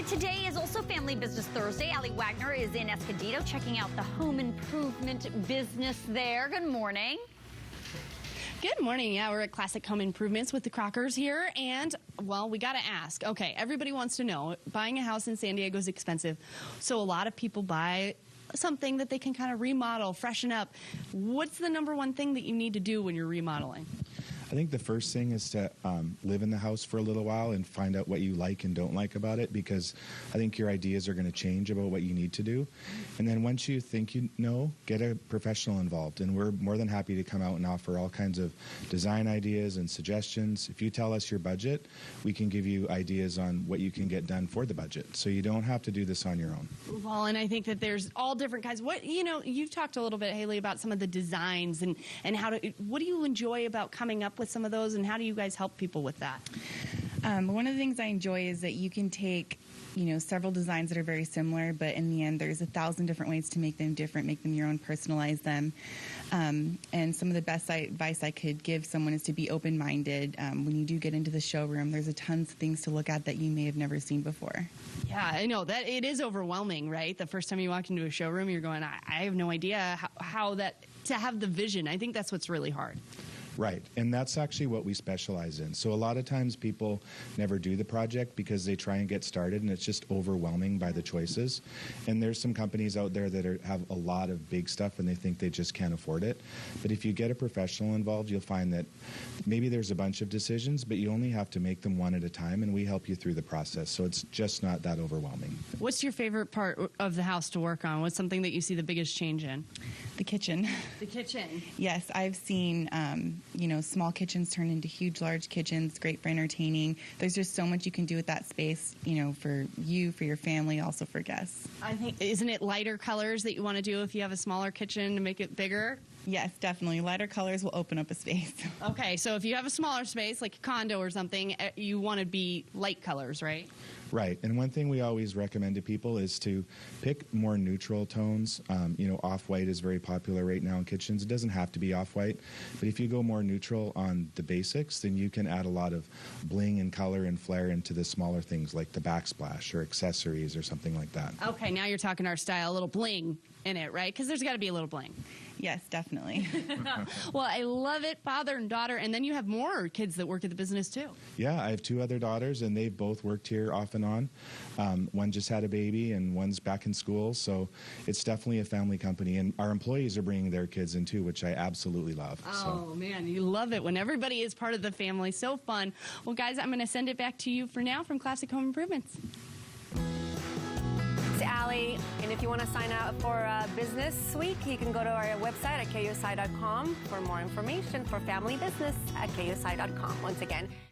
today is also Family Business Thursday. Allie Wagner is in Escondido checking out the home improvement business there. Good morning. Good morning. Yeah, we're at Classic Home Improvements with the Crockers here. And, well, we got to ask. Okay, everybody wants to know, buying a house in San Diego is expensive. So a lot of people buy something that they can kind of remodel, freshen up. What's the number one thing that you need to do when you're remodeling? I think the first thing is to live in the house for a little while and find out what you like and don't like about it, because I think your ideas are going to change about what you need to do. And then once you think you know, get a professional involved. And we're more than happy to come out and offer all kinds of design ideas and suggestions. If you tell us your budget, we can give you ideas on what you can get done for the budget. So you don't have to do this on your own. Well, and I think that there's all different kinds. What, you know, you've talked a little bit, Haley, about some of the designs and how to, what do you enjoy about coming up with some of those, and how do you guys help people with that? One of the things I enjoy is that you can take, you know, several designs that are very similar, but in the end there's 1,000 different ways to make them different, make them your own, personalize them. And some of the best advice I could give someone is to be open-minded. When you do get into the showroom, there's tons of things to look at that you may have never seen before. Yeah, I know that it is overwhelming, right? The first time you walk into a showroom, you're going, I have no idea how that, to have the vision. I think that's what's really hard. Right, and that's actually what we specialize in. So a lot of times people never do the project because they try and get started and it's just overwhelming by the choices. And there's some companies out there that have a lot of big stuff and they think they just can't afford it. But if you get a professional involved, you'll find that maybe there's a bunch of decisions, but you only have to make them one at a time, and we help you through the process. So it's just not that overwhelming. What's your favorite part of the house to work on? What's something that you see the biggest change in? The kitchen. The kitchen. Yes, I've seen, you know, small kitchens turn into huge, large kitchens, great for entertaining. There's just so much you can do with that space, you know, for you, for your family, also for guests. I think, isn't it lighter colors that you want to do if you have a smaller kitchen to make it bigger? Yes, definitely. Lighter colors will open up a space. Okay, so if you have a smaller space, like a condo or something, you want to be light colors, right? Right, and one thing we always recommend to people is to pick more neutral tones. You know, off-white is very popular right now in kitchens. It doesn't have to be off-white, but if you go more neutral on the basics, then you can add a lot of bling and color and flair into the smaller things like the backsplash or accessories or something like that. Okay, now you're talking our style, a little bling in it, right? Because there's got to be a little bling. Yes, definitely. Well, I love it, father and daughter, and then you have more kids that work at the business too. Yeah, I have 2 other daughters, and they've both worked here off and on. One just had a baby, and one's back in school, so it's definitely a family company. And our employees are bringing their kids in too, which I absolutely love. Oh, man, you love it when everybody is part of the family. So fun. Well, guys, I'm going to send it back to you for now from Classic Home Improvements. Allie, and if you want to sign up for Business Week, you can go to our website at KUSI.com for more information for family business at KUSI.com. Once again,